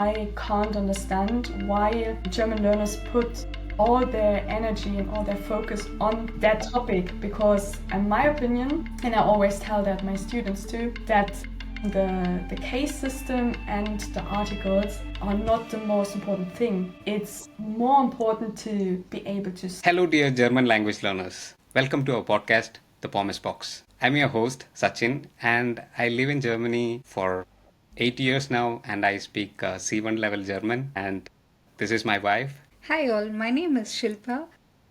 I can't understand why German learners put all their energy and all their focus on that topic, because in my opinion, and I always tell that my students too, that the case system and the articles are not the most important thing. It's more important to be able to... Hello, dear German language learners. Welcome to our podcast, The Pommes Box. I'm your host, Sachin, and I live in Germany for 8 years now, and I speak C1 level German. And this is my wife. Hi all, my name is Shilpa.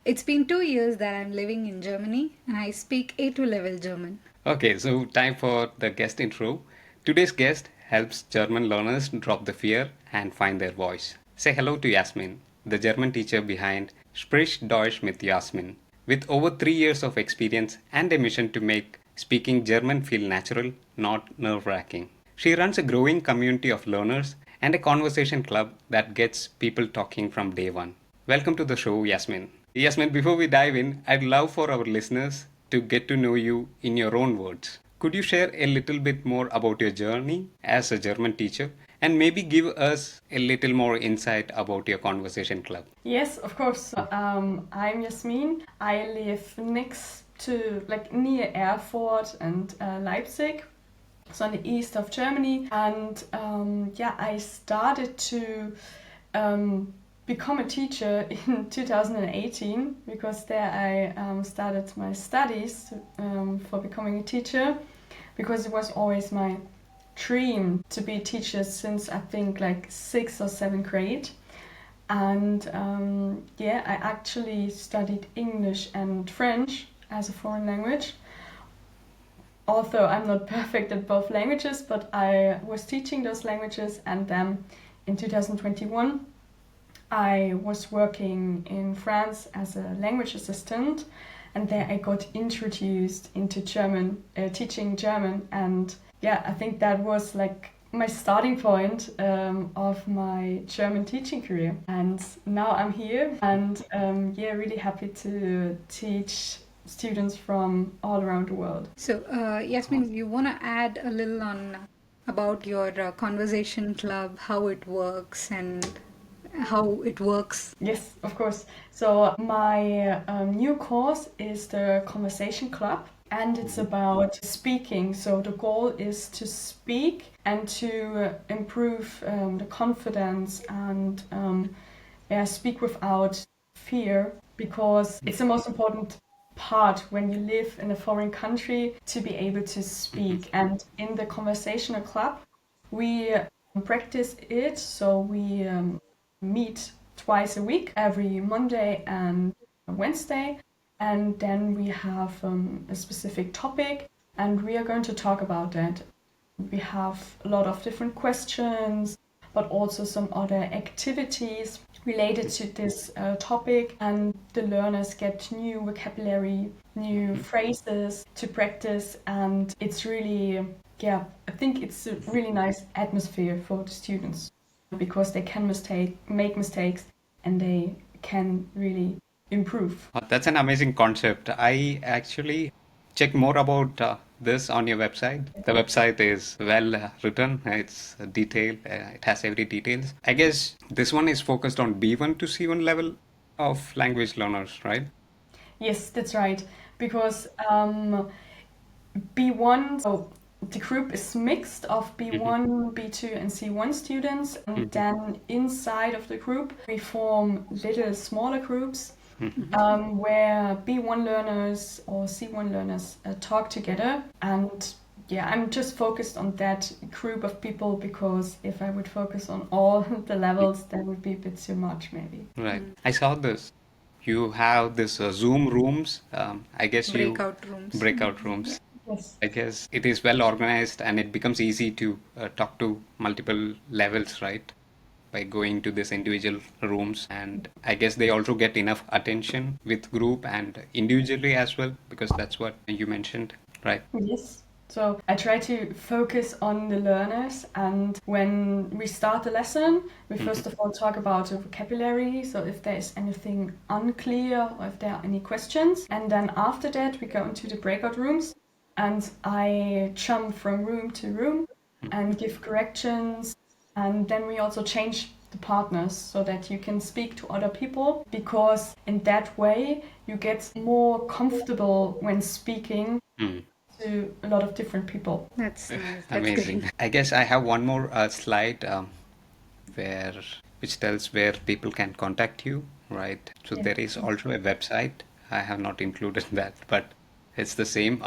It's been 2 years that I'm living in Germany and I speak A2 level German. Okay, so time for the guest intro. Today's guest helps German learners drop the fear and find their voice. Say hello to Yasmin, the German teacher behind Sprich Deutsch mit Yasmin. With over 3 years of experience and a mission to make speaking German feel natural, not nerve-wracking. She runs a growing community of learners and a conversation club that gets people talking from day one. Welcome to the show, Yasmin. Yasmin, before we dive in, I'd love for our listeners to get to know you in your own words. Could you share a little bit more about your journey as a German teacher and maybe give us a little more insight about your conversation club? Yes, of course. I'm Yasmin. I live next to, near Erfurt and Leipzig, so on the east of Germany. And I started to become a teacher in 2018 because there I started my studies for becoming a teacher, because it was always my dream to be a teacher since I think like 6th or 7th grade. And I actually studied English and French as a foreign language. Although I'm not perfect at both languages, but I was teaching those languages, and then in 2021 I was working in France as a language assistant, and there I got introduced into German, teaching German, and I think that was like my starting point of my German teaching career. And now I'm here, and really happy to teach students from all around the world. So, Yasmin, you want to add a little on about your conversation club, how it works and how it works? Yes, of course. So my new course is the Conversation Club, and it's about speaking. So the goal is to speak and to improve the confidence and speak without fear, because it's the most important part when you live in a foreign country, to be able to speak. And in the Conversational Club, we practice it. So we meet twice a week, every Monday and Wednesday, and then we have a specific topic, and we are going to talk about that. We have a lot of different questions, but also some other activities related to this topic, and the learners get new vocabulary, new phrases to practice, and it's really, I think it's a really nice atmosphere for the students, because they can make mistakes, and they can really improve. That's an amazing concept. I actually checked more about this on your website. The website is well written. It's detailed. It has every details. I guess this one is focused on B1 to C1 level of language learners, right? Yes, that's right. Because B1, so the group is mixed of B1, B2 and C1 students, and then inside of the group we form little smaller groups where B1 learners or C1 learners talk together. And I'm just focused on that group of people, because if I would focus on all the levels, that would be a bit too much maybe. Right. I saw this. You have this Zoom rooms. I guess Breakout rooms. breakout rooms. Yes. I guess it is well organized, and it becomes easy to talk to multiple levels, right? By going to these individual rooms. And I guess they also get enough attention with group and individually as well, because that's what you mentioned, right? Yes. So I try to focus on the learners, and when we start the lesson, we first of all talk about the vocabulary, so if there is anything unclear or if there are any questions. And then after that we go into the breakout rooms, and I jump from room to room and give corrections And then we also change the partners so that you can speak to other people, because in that way you get more comfortable when speaking to a lot of different people. That's nice. That's Amazing. great. I guess I have one more slide where which tells where people can contact you, right? So Yeah. there is also a website. I have not included that, but it's the same.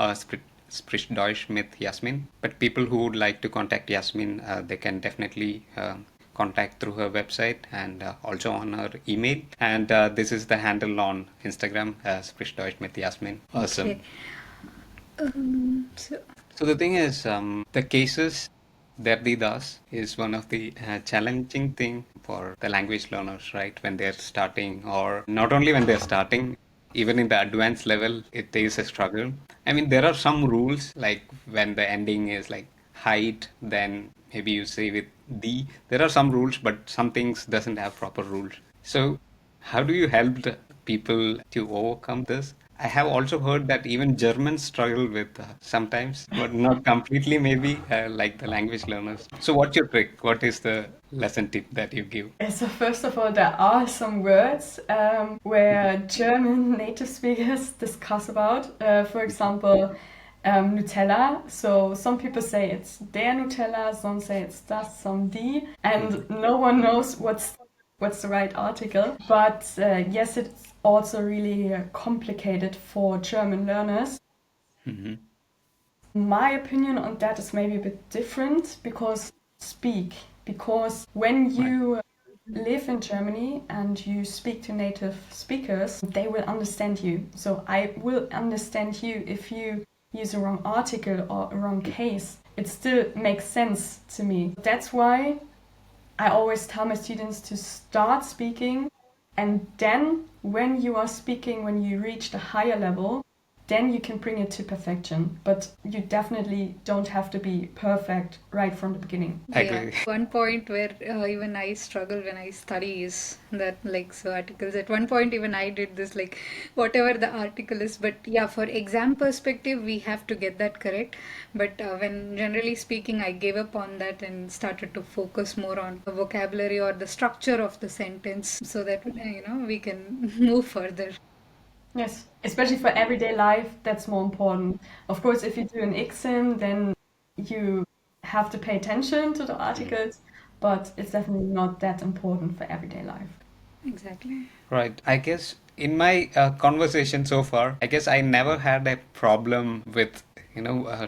Sprich Deutsch mit Yasmin. But people who would like to contact Yasmin, they can definitely contact through her website and also on her email. And this is the handle on Instagram, Sprich Deutsch mit Yasmin. Awesome. Okay. So So the thing is, the cases that they does is one of the challenging thing for the language learners, right? When they're starting, or not only when they're starting, even in the advanced level, it is a struggle. I mean, there are some rules, like when the ending is like height, then maybe you say with the. There are some rules, but some things doesn't have proper rules. So how do you help the people to overcome this? I have also heard that even Germans struggle with sometimes, but not completely, maybe like the language learners. So, what's your trick? What is the lesson tip that you give? So first of all, there are some words where German native speakers discuss about. For example, Nutella. So some people say it's der Nutella, some say it's das, some die, and no one knows what's the right article. But yes, it's also really complicated for German learners. My opinion on that is maybe a bit different, because when Right. you live in Germany and you speak to native speakers, they will understand you. So I will understand you if you use a wrong article or a wrong case. It still makes sense to me. That's why I always tell my students to start speaking, and then when you are speaking, when you reach the higher level, then you can bring it to perfection. But you definitely don't have to be perfect right from the beginning. I yeah, agree. one point where even I struggle when I study is that like so articles. At one point, even I did this like whatever the article is. But yeah, for exam perspective, we have to get that correct. But when generally speaking, I gave up on that and started to focus more on the vocabulary or the structure of the sentence, so that we can move further. Yes, especially for everyday life, that's more important. Of course, if you do an exam, then you have to pay attention to the articles, but it's definitely not that important for everyday life. Exactly. Right. I guess in my conversation so far, I guess I never had a problem with,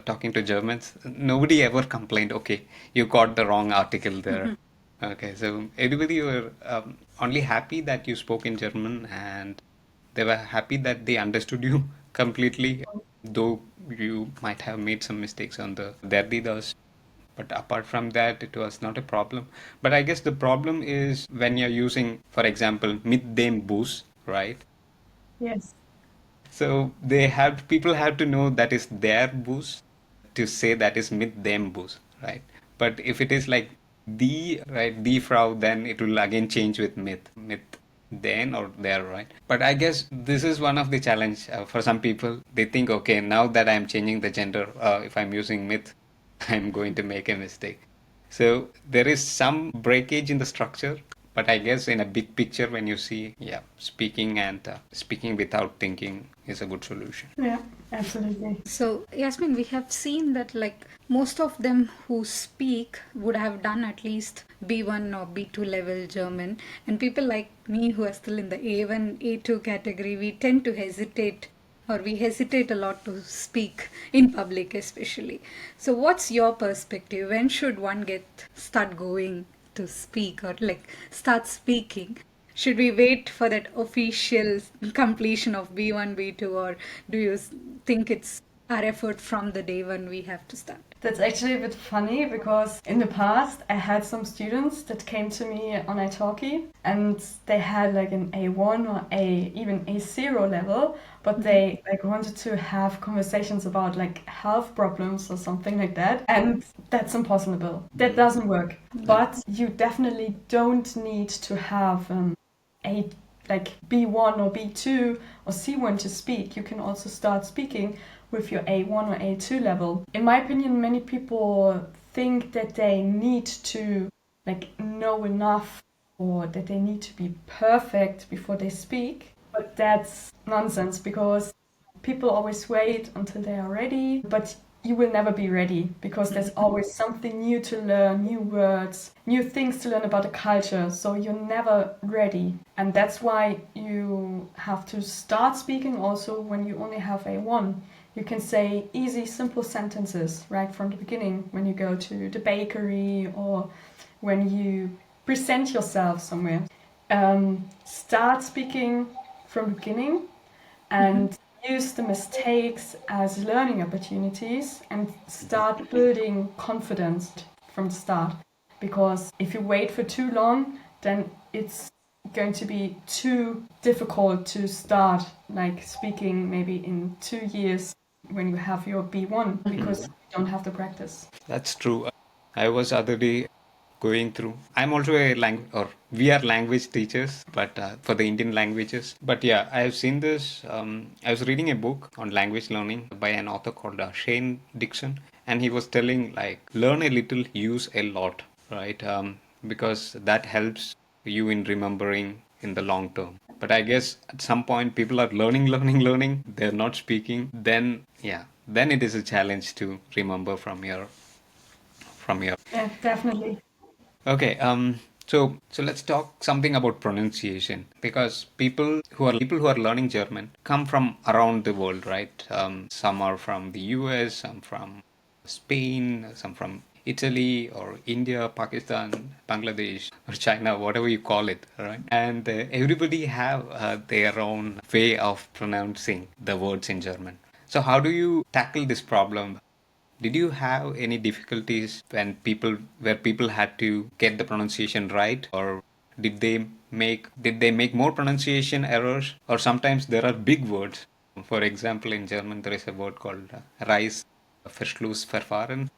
talking to Germans. Nobody ever complained, okay, you got the wrong article there. Okay, so everybody were only happy that you spoke in German, and they were happy that they understood you completely, though you might have made some mistakes on the Derdidas. But apart from that, it was not a problem. But I guess the problem is when you're using, for example, mit dem Bus, right? Yes. So people have to know that is their bus to say that is mit dem bus, right? But if it is like die Frau, then it will again change with mit then or there, right? But I guess this is one of the challenge for some people. They think, okay, now that I'm changing the gender, if I'm using mit, I'm going to make a mistake. So there is some breakage in the structure, but I guess in a big picture, when you see, yeah, speaking and speaking without thinking is a good solution. Yeah, absolutely. So, Yasmin, we have seen that like most of them who speak would have done at least B1 or B2 level German, and people like me who are still in the A1, A2 category, we tend to hesitate or we hesitate a lot to speak in public, especially. So, what's your perspective? When should one start going to speak or like start speaking? Should we wait for that official completion of B1, B2, or do you think it's our effort from the day when we have to start? That's actually a bit funny, because in the past I had some students that came to me on italki, and they had like an A1 or even A0 level, but they like wanted to have conversations about like health problems or something like that, and that's impossible. That doesn't work. But you definitely don't need to have a like B1 or B2 or C1 to speak. You can also start speaking with your A1 or A2 level. In my opinion, many people think that they need to like know enough or that they need to be perfect before they speak. But that's nonsense because people always wait until they are ready, but you will never be ready because there's always something new to learn, new words, new things to learn about the culture. So you're never ready. And that's why you have to start speaking also when you only have A1. You can say easy, simple sentences right from the beginning when you go to the bakery or when you present yourself somewhere. Start speaking from the beginning and use the mistakes as learning opportunities and start building confidence from the start. Because if you wait for too long, then it's going to be too difficult to start like speaking maybe in 2 years when you have your B1 because you don't have the practice. That's true. I was other day going through. I'm also a or we are language teachers, but for the Indian languages. But yeah, I have seen this. I was reading a book on language learning by an author called Shane Dixon, and he was telling like learn a little, use a lot, right? Because that helps you in remembering in the long term. But I guess at some point people are learning, learning, learning. They're not speaking. Then yeah, then it is a challenge to remember from your. Yeah, definitely. Okay, so let's talk something about pronunciation because people who are learning German come from around the world, right? Some are from the US, some from Spain, some from Italy or India, Pakistan, Bangladesh or China, whatever you call it, right? And everybody have their own way of pronouncing the words in German. So how do you tackle this problem? Did you have any difficulties where people had to get the pronunciation right, or did they make more pronunciation errors, or sometimes there are big words? For example, in German there is a word called Reißverschlussverfahren.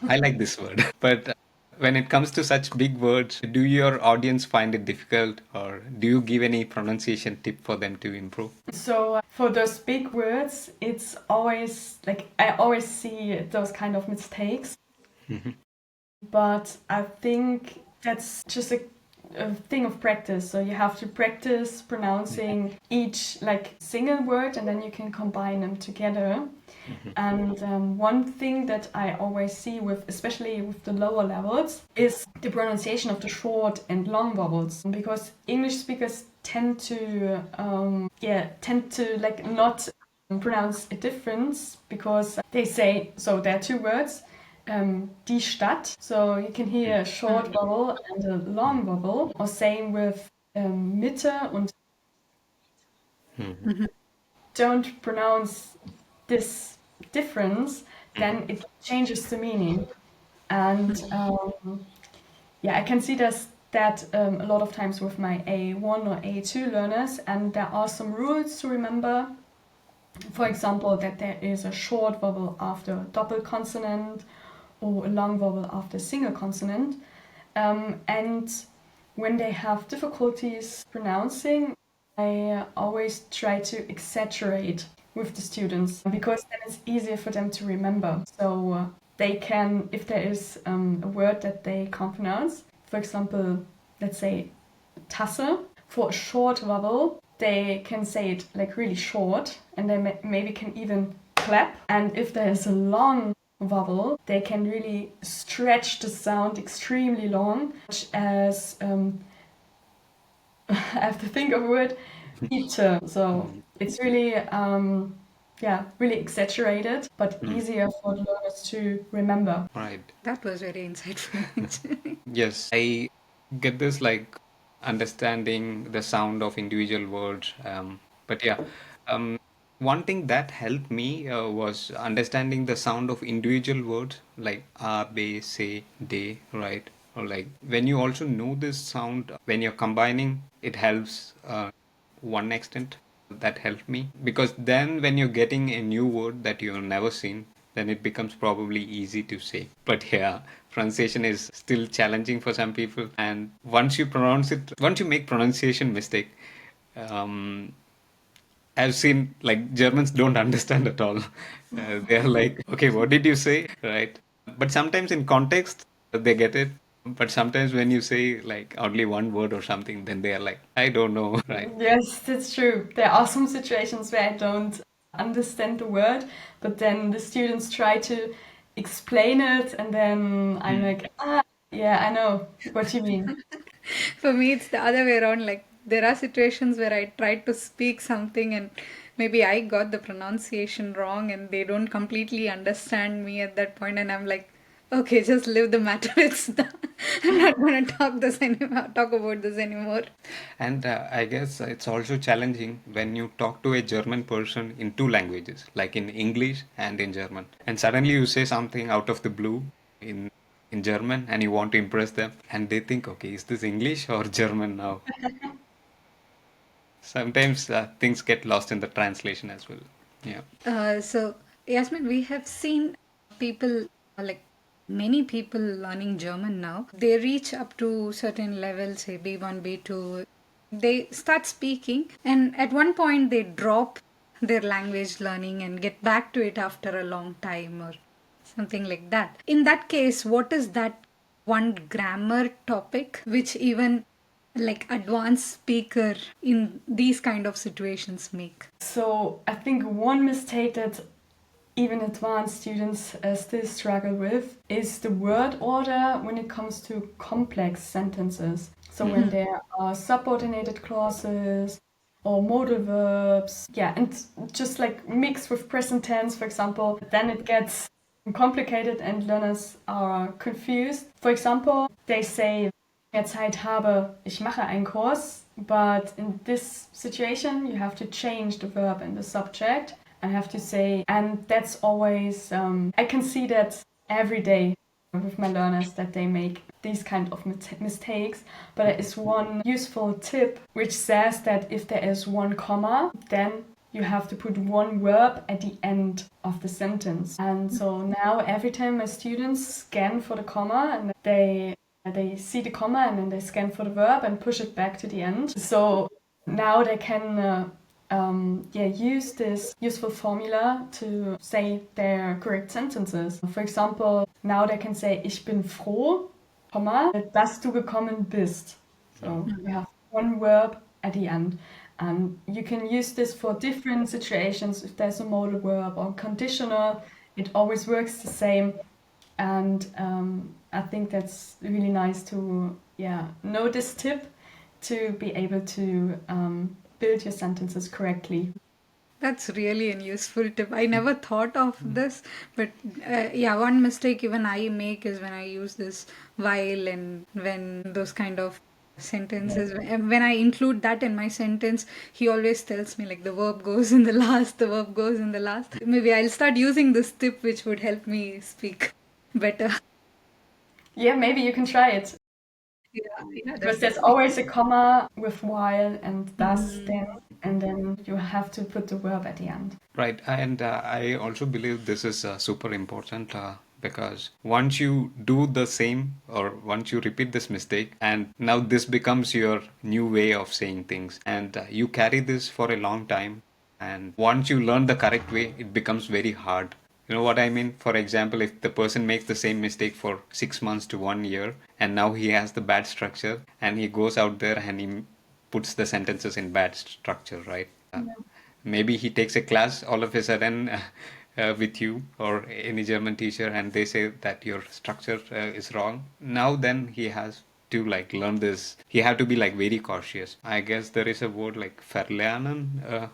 I like this word, but when it comes to such big words, do your audience find it difficult, or do you give any pronunciation tip for them to improve? So for those big words, it's always like I always see those kind of mistakes. But I think that's just a thing of practice. So you have to practice pronouncing each like single word and then you can combine them together. And one thing that I always see with, especially with the lower levels, is the pronunciation of the short and long vowels. Because English speakers tend to like not pronounce a difference because they say, so there are two words, die Stadt. So you can hear a short vowel and a long vowel. Or same with Mitte und don't pronounce this difference, then it changes the meaning. And I can see that a lot of times with my A1 or A2 learners, and there are some rules to remember. For example, that there is a short vowel after double consonant or a long vowel after single consonant. And when they have difficulties pronouncing, I always try to exaggerate with the students because then it's easier for them to remember. So they can, if there is a word that they can't pronounce, for example, let's say Tasse, for a short vowel, they can say it like really short and they maybe can even clap. And if there is a long vowel, they can really stretch the sound extremely long, such as I have to think of a word, ite. So it's really really exaggerated, but easier for the learners to remember. Right. That was very insightful. Yes, I get this like understanding the sound of individual words. But yeah, one thing that helped me was understanding the sound of individual words like A, B, C, D, right? Or like when you also know this sound, when you're combining, it helps one extent. That helped me because then when you're getting a new word that you've never seen, then it becomes probably easy to say. But yeah, pronunciation is still challenging for some people. And once you make pronunciation mistake, um, I've seen like Germans don't understand at all. They're like, okay, what did you say? Right. But sometimes in context, they get it. But sometimes when you say like only one word or something, then they are like, I don't know, right? Yes, that's true. There are some situations where I don't understand the word, but then the students try to explain it, and then I'm like, ah, yeah, I know what you mean. For me, it's the other way around. Like, there are situations where I try to speak something and maybe I got the pronunciation wrong and they don't completely understand me at that point, and I'm like, okay, just leave the matter. It's done. I'm not gonna talk about this anymore. And I guess it's also challenging when you talk to a German person in two languages, like in English and in German. And suddenly you say something out of the blue in in German and you want to impress them and they think, okay, is this English or German now? Sometimes things get lost in the translation as well. Yeah. So, Yasmin, we have seen people, like many people learning German now. They reach up to certain levels, say B1, B2. They start speaking, and at one point, they drop their language learning and get back to it after a long time or something like that. In that case, what is that one grammar topic which even like advanced speaker in these kind of situations make? So I think one mistake that even advanced students still struggle with is the word order when it comes to complex sentences. So when there are subordinated clauses or modal verbs, yeah, and just like mixed with present tense, for example, then it gets complicated and learners are confused. For example, they say, mehr Zeit habe, ich mache einen Kurs, but in this situation you have to change the verb in the subject. I have to say, and that's always, I can see that every day with my learners that they make these kind of mistakes. But there is one useful tip which says that if there is one comma, then you have to put one verb at the end of the sentence. And so now every time my students scan for the comma and they see the comma and then they scan for the verb and push it back to the end. So now they can use this useful formula to say their correct sentences. For example, now they can say, ich bin froh, Komma, dass du gekommen bist. So you have one verb at the end. And you can use this for different situations. If there's a modal verb or conditional, it always works the same. And I think that's really nice to know this tip to be able to build your sentences correctly. That's really a useful tip. I never thought of this, but yeah, one mistake even I make is when I use this while and when those kind of sentences. When I include that in my sentence, he always tells me like the verb goes in the last, the verb goes in the last. Maybe I'll start using this tip, which would help me speak better. Yeah, maybe you can try it. Yeah, Because there's definitely. always a comma with while and thus, then, and then you have to put the verb at the end. Right, and I also believe this is super important because once you do the same or once you repeat this mistake, and now this becomes your new way of saying things, and you carry this for a long time, and once you learn the correct way, it becomes very hard. You know what I mean? For example, if the person makes the same mistake for 6 months to 1 year, and now he has the bad structure, and he goes out there and he puts the sentences in bad structure, right? Maybe he takes a class all of a sudden with you or any German teacher and they say that your structure is wrong. Now then he has to like learn this. He have to be like very cautious. I guess there is a word like verlernen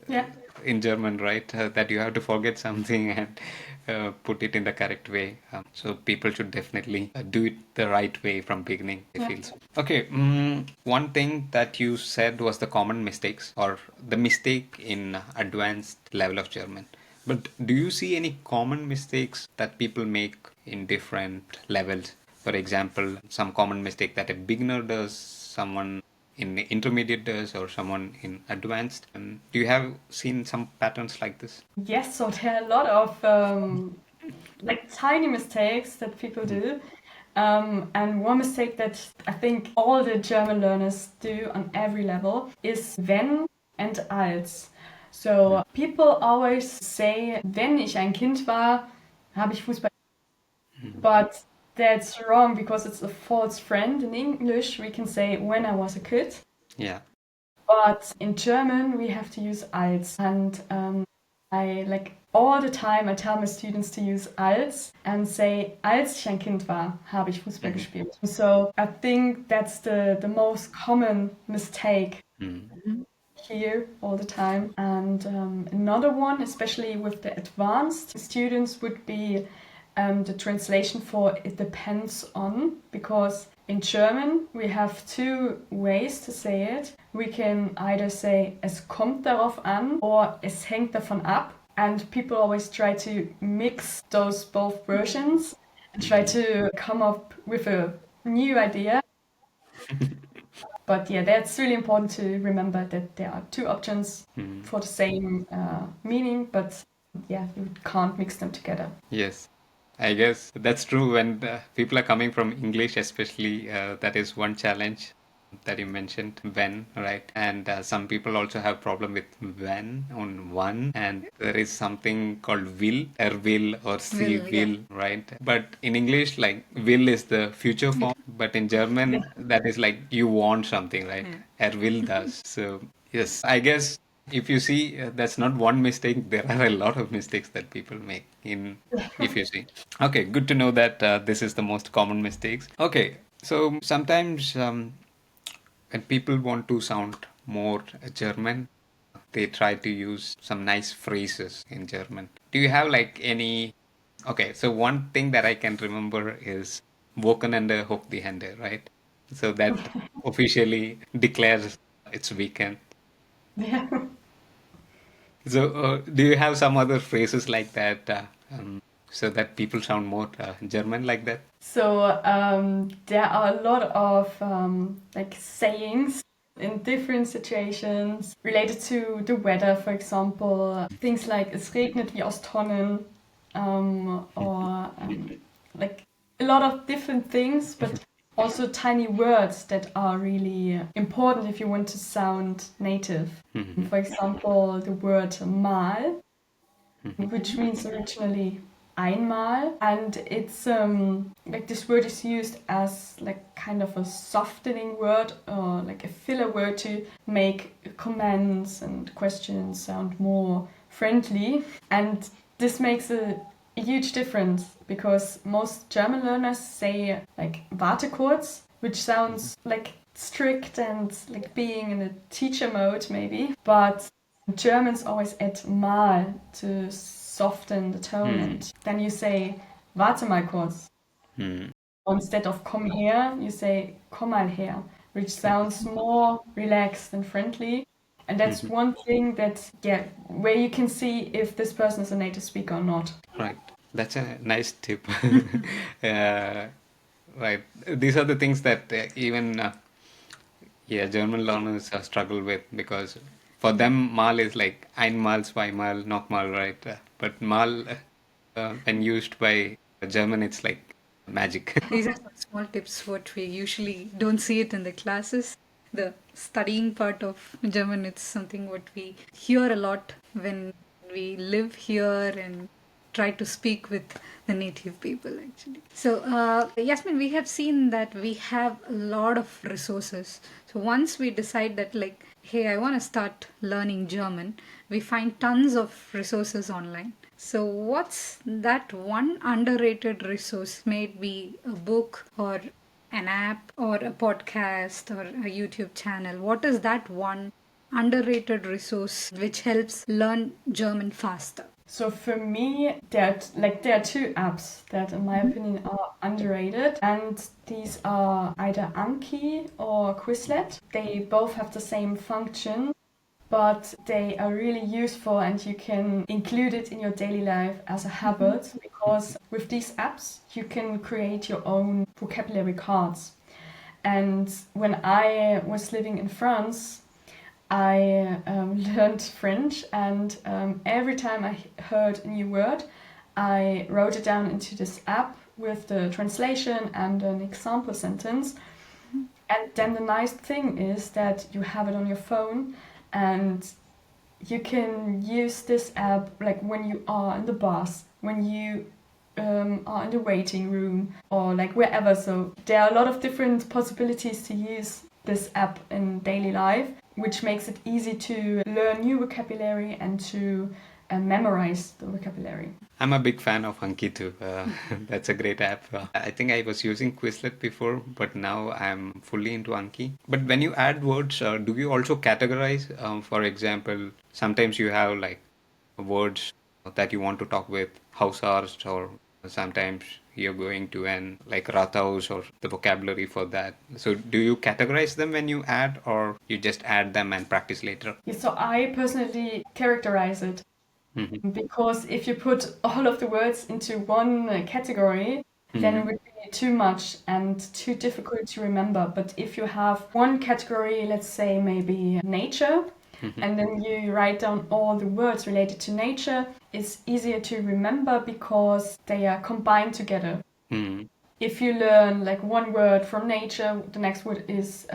Yeah. in German, right? That you have to forget something and put it in the correct way. So people should definitely do it the right way from beginning, I Yeah. feel so. Okay, one thing that you said was the common mistakes or the mistake in advanced level of German. But do you see any common mistakes that people make in different levels? For example, some common mistake that a beginner does, someone in intermediate does, or someone in advanced. Do you have seen some patterns like this? Yes, so there are a lot of like tiny mistakes that people do. And one mistake that I think all the German learners do on every level is wenn and als. So people always say, wenn ich ein Kind war, habe ich Fußball. But That's wrong because it's a false friend. In English, we can say when I was a kid. Yeah. But in German, we have to use als. And I like all the time, I tell my students to use als and say, als ich ein Kind war, habe ich Fußball gespielt. So I think that's the most common mistake here all the time. And another one, especially with the advanced students, would be the translation for it depends on, because in German we have two ways to say it. We can either say es kommt darauf an or es hängt davon ab, and people always try to mix those both versions and try to come up with a new idea. But yeah, that's really important to remember that there are two options for the same meaning, but yeah, you can't mix them together. Yes. I guess that's true when people are coming from English, especially. That is one challenge that you mentioned, when, right? And some people also have problem with when on one, and there is something called will, or sie Will, yeah. will, right? But in English, like will is the future form, but in German, that is like you want something, right? Will does. So yes, I guess if you see, that's not one mistake. There are a lot of mistakes that people make in, if you see. Okay, good to know that this is the most common mistakes. Okay, so sometimes when people want to sound more German, they try to use some nice phrases in German. Do you have like any? Okay, so one thing that I can remember is Wochenende hoch die Hände, right? So that officially declares it's weekend. Yeah. So, do you have some other phrases like that so that people sound more German like that? So there are a lot of like sayings in different situations related to the weather, for example, things like es regnet wie aus Tonnen, or like a lot of different things, but also tiny words that are really important if you want to sound native. For example, the word mal, which means originally einmal, and it's like this word is used as like kind of a softening word or like a filler word to make comments and questions sound more friendly, and this makes a huge difference because most German learners say like warte kurz, which sounds like strict and like being in a teacher mode maybe, but Germans always add mal to soften the tone, and then you say warte mal kurz. Instead of komm her, you say komm mal her, which sounds more relaxed and friendly. And that's one thing that, yeah, where you can see if this person is a native speaker or not. Right. That's a nice tip. Right. These are the things that even yeah, German learners struggle with, because for them mal is like einmal, zweimal, nochmal, right? But mal, when used by German, it's like magic. These are some small tips what we usually don't see it in the classes. The studying part of German, it's something what we hear a lot when we live here and try to speak with the native people actually. So Yasmin, we have seen that we have a lot of resources. So once we decide that like, hey, I want to start learning German, we find tons of resources online. So, what's that one underrated resource? May it be a book or an app or a podcast or a YouTube channel. What is that one underrated resource which helps learn German faster? So for me, there are two apps that, in my opinion, are underrated, and these are either Anki or Quizlet. They both have the same function, but they are really useful and you can include it in your daily life as a habit, because with these apps you can create your own vocabulary cards. And when I was living in France, I learned French, and every time I heard a new word, I wrote it down into this app with the translation and an example sentence. And then the nice thing is that you have it on your phone, and you can use this app like when you are in the bus, when you are in the waiting room or like wherever. So there are a lot of different possibilities to use this app in daily life, which makes it easy to learn new vocabulary and to memorize the vocabulary. I'm a big fan of Anki too. That's a great app. I think I was using Quizlet before, but now I'm fully into Anki. But when you add words, do you also categorize? For example, sometimes you have like words that you want to talk with Hausars, or sometimes you're going to an like Rathaus or the vocabulary for that. So do you categorize them when you add, or you just add them and practice later? Yeah, so I personally characterize it. Because if you put all of the words into one category, then it would be too much and too difficult to remember. But if you have one category, let's say maybe nature, and then you write down all the words related to nature, it's easier to remember because they are combined together. If you learn like one word from nature, the next word is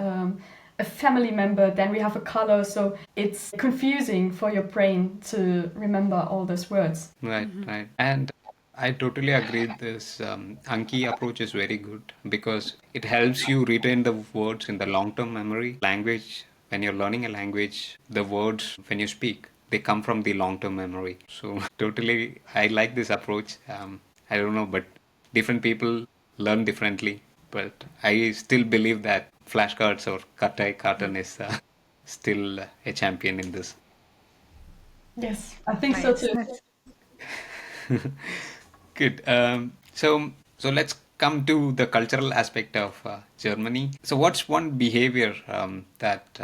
a family member, then we have a color, so it's confusing for your brain to remember all those words. Right, right. And I totally agree. This Anki approach is very good because it helps you retain the words in the long-term memory. Language, when you're learning a language, the words when you speak, they come from the long-term memory. So totally, I like this approach. I don't know, but different people learn differently. But I still believe that flashcards or Katai carton is still a champion in this. Yes, I think so Nice. too. Good. So let's come to the cultural aspect of Germany. So what's one behavior that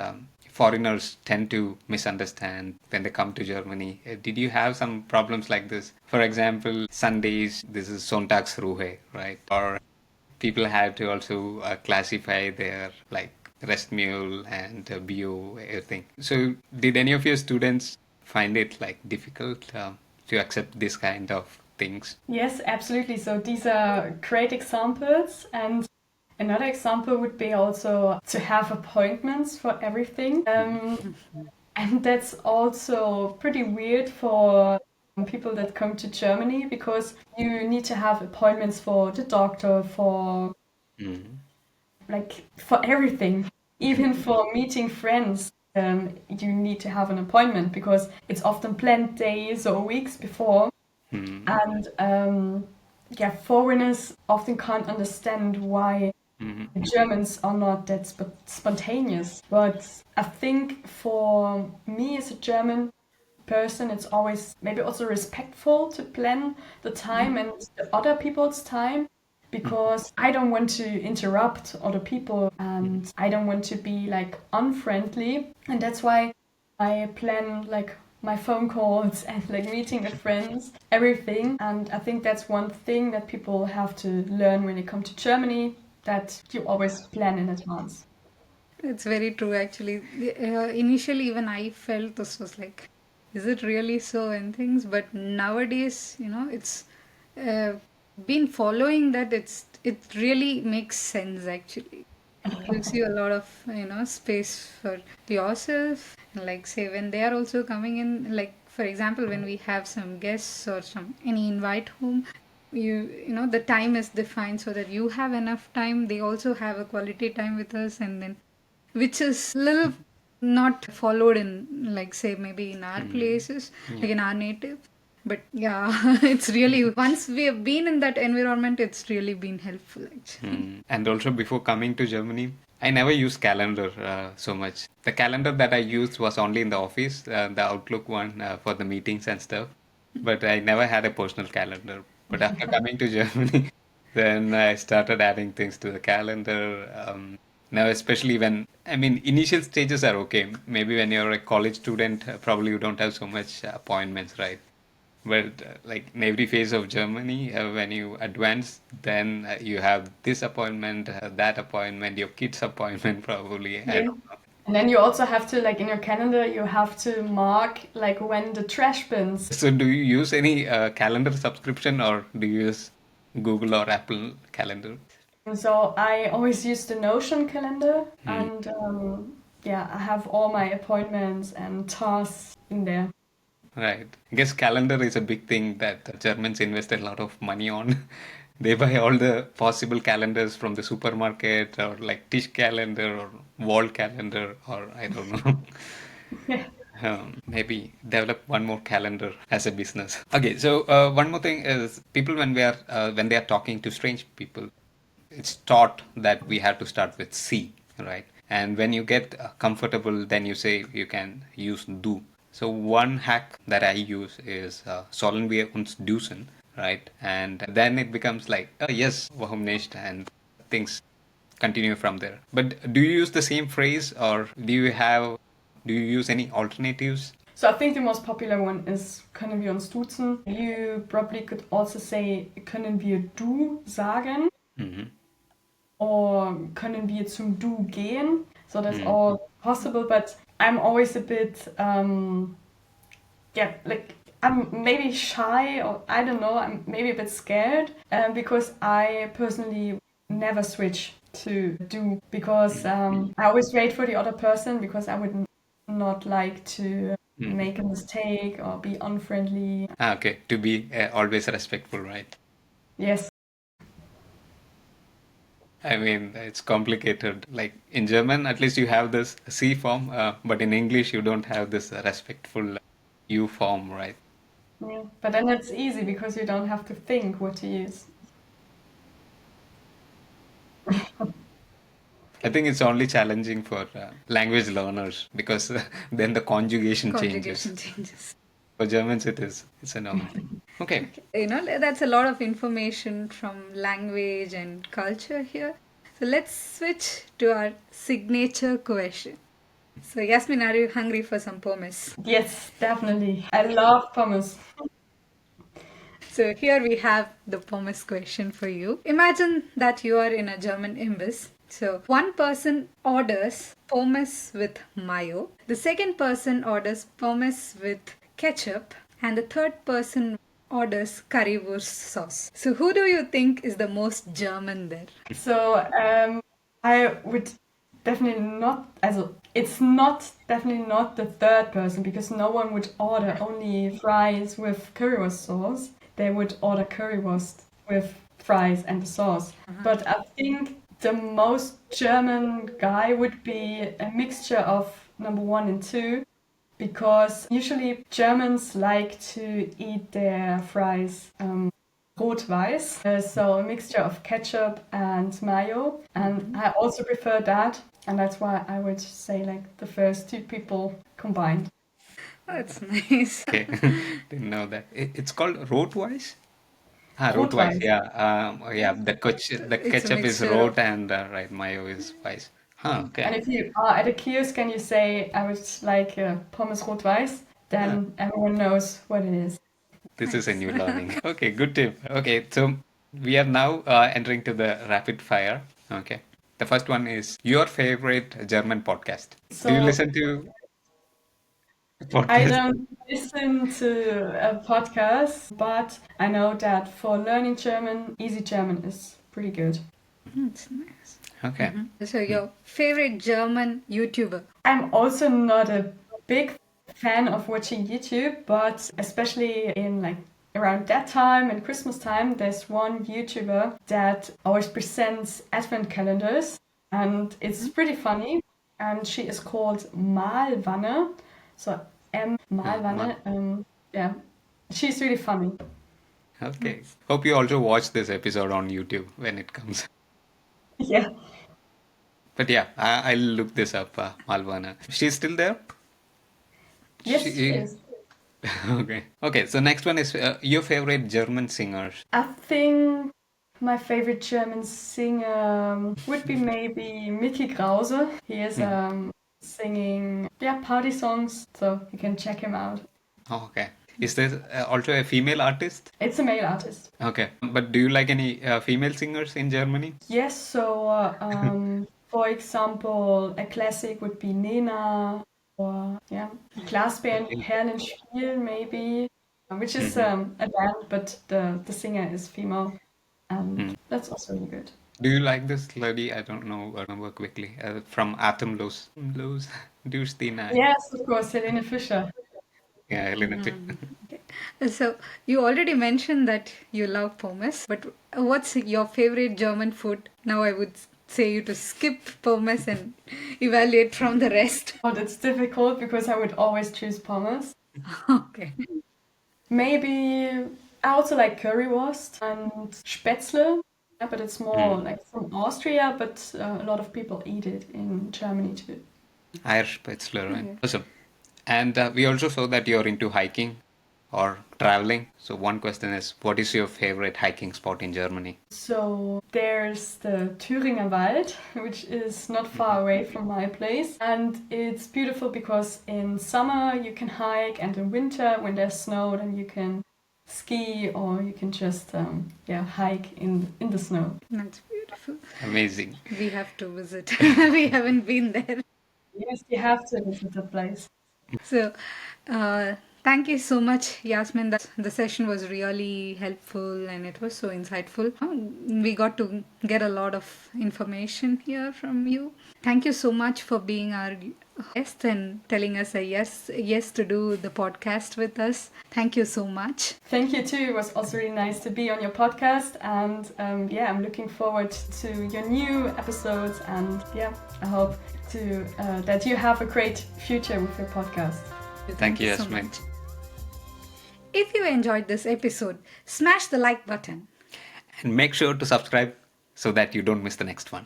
foreigners tend to misunderstand when they come to Germany? Did you have some problems like this? For example, Sundays, this is Sonntagsruhe, right? Or people have to also classify their like rest meal and bio everything. So did any of your students find it like difficult to accept this kind of things? Yes, absolutely. So these are great examples. And another example would be also to have appointments for everything. And that's also pretty weird for people that come to Germany because you need to have appointments for the doctor, for like for everything, even for meeting friends. You need to have an appointment because it's often planned days or weeks before. And yeah, foreigners often can't understand why Germans are not that spontaneous. But I think for me as a German person, it's always maybe also respectful to plan the time and the other people's time because I don't want to interrupt other people and I don't want to be like unfriendly. And that's why I plan like my phone calls and like meeting with friends, everything. And I think that's one thing that people have to learn when they come to Germany, that you always plan in advance. It's very true, actually. Initially, even I felt this was like, is it really so and things? But nowadays, it's uh, been following that. It really makes sense, actually. It gives you a lot of space for yourself. And like say when they are also coming in, like for example, when we have some guests or some any invite home, the time is defined so that you have enough time. They also have a quality time with us, and then which is little not followed in like say maybe in our places like in our native, but yeah, it's really once we have been in that environment, it's really been helpful actually. And also before coming to Germany, I never used calendar so much. The calendar that I used was only in the office, the Outlook one for the meetings and stuff. But I never had a personal calendar. But after coming to Germany, then I started adding things to the calendar. Now, especially when, I mean, initial stages are okay. Maybe when you're a college student, probably you don't have so much appointments, right? But like in every phase of Germany, when you advance, then you have this appointment, that appointment, your kid's appointment, probably. I Yeah. don't know. And then you also have to, like in your calendar, you have to mark like when the trash bins. So, do you use any calendar subscription, or do you use Google or Apple Calendar? So I always use the Notion calendar, and yeah, I have all my appointments and tasks in there. Right. I guess calendar is a big thing that the Germans invest a lot of money on. They buy all the possible calendars from the supermarket or like dish calendar or wall calendar or I don't know. Yeah. Maybe develop one more calendar as a business. Okay, so one more thing is people when they are talking to strange people, it's taught that we have to start with C, right? And when you get comfortable, then you say you can use du. So one hack that I use is sollen wir uns duzen, right? And then it becomes like, yes, warum nicht? And things continue from there. But do you use the same phrase or do you use any alternatives? So I think the most popular one is können wir uns duzen. You probably could also say können wir du sagen Hmm. or können wir zum Du gehen. So that's Mm. all possible, but I'm always a bit, yeah, like I'm maybe shy or I don't know, I'm maybe a bit scared because I personally never switch to do because I always wait for the other person because I would not like to Mm. make a mistake or be unfriendly. Okay, to be always respectful, right? Yes. I mean, it's complicated. Like in German, at least you have this C form, but in English, you don't have this respectful U form, right? Yeah. But then it's easy because you don't have to think what to use. I think it's only challenging for language learners because then the conjugation changes. Conjugation changes. For Germans, it's a normal thing. Okay. That's a lot of information from language and culture here. So let's switch to our signature question. So Yasmin, are you hungry for some pommes? Yes, definitely. I love pommes. So here we have the pommes question for you. Imagine that you are in a German embassy. So one person orders pommes with mayo, the second person orders pommes with ketchup, and the third person orders currywurst sauce. So who do you think is the most German there? So I would definitely not, also it's not definitely not the third person because no one would order only fries with currywurst sauce. They would order currywurst with fries and the sauce. But I think the most German guy would be a mixture of number one and two because usually Germans like to eat their fries rot-weiß, so a mixture of ketchup and mayo, and I also prefer that, and that's why I would say like the first two people combined. That's nice. Okay. Didn't know that. It's called Rotweiss? Ah, Rotweiss. Rot-weiß. Yeah. Yeah. The It's a ketchup is mixture of. rot and right, mayo is weiss. Huh. Okay. And if you are at a kiosk and you say I would like pommes rot-weiß, Huh. then everyone knows what it is. This is a Nice. new learning. Okay, good tip. Okay, so we are now entering to the rapid fire. Okay. The first one is your favorite German podcast. Do you So listen to I podcast? don't listen to a podcast, but I know that for learning German, Easy German is pretty good. That's nice. Okay. So your favorite German YouTuber? I'm also not a big fan of watching YouTube, but especially in like around that time and Christmas time, there's one YouTuber that always presents advent calendars and it's pretty funny. And she is called Malwanne. So M Malwanne. Yeah, she's really funny. Okay. Hope you also watch this episode on YouTube when it comes. Yeah. But yeah, I'll look this up, Malvana. She's still there? Yes, she She. is. Okay. Okay, so next one is your favorite German singers. I think my favorite German singer would be maybe Mickey Krause. He is Hmm. singing party songs, so you can check him out. Oh, okay. Is there also a female artist? It's a male artist. Okay. But do you like any female singers in Germany? Yes, so for example, a classic would be Nena or Glasbären Perlenspiel maybe, which is Mhm. a band, but the singer is female, Hmm. and that's also really good. Do you like this lady? I don't know, remember quickly. From Atemlos. Los durch die Nacht. Yes, of course, Helene Fischer. Yeah, a little bit. So you already mentioned that you love pommes, but what's your favorite German food? Now I would say you to skip pommes and evaluate from the rest. But it's difficult because I would always choose pommes. Okay. Maybe I also like currywurst and Spätzle, yeah, but it's more Mm. like from Austria, but a lot of people eat it in Germany too. Irish Spätzle, right? Okay. Awesome. And we also saw that you're into hiking or traveling. So one question is, what is your favorite hiking spot in Germany? So there's the Thüringer Wald, which is not far away from my place, and it's beautiful because in summer you can hike, and in winter when there's snow, then you can ski or you can just hike in the snow. That's beautiful. Amazing. We have to visit. We haven't been there. Yes, you have to visit the place. So, thank you so much, Yasmin. The session was really helpful and it was so insightful. We got to get a lot of information here from you. Thank you so much for being our guest and telling us a yes to do the podcast with us. Thank you so much. Thank you too. It was also really nice to be on your podcast, and I'm looking forward to your new episodes. And I hope to that you have a great future with your podcast. Thank you, so Yasmin. much. If you enjoyed this episode, smash the like button. And make sure to subscribe so that you don't miss the next one.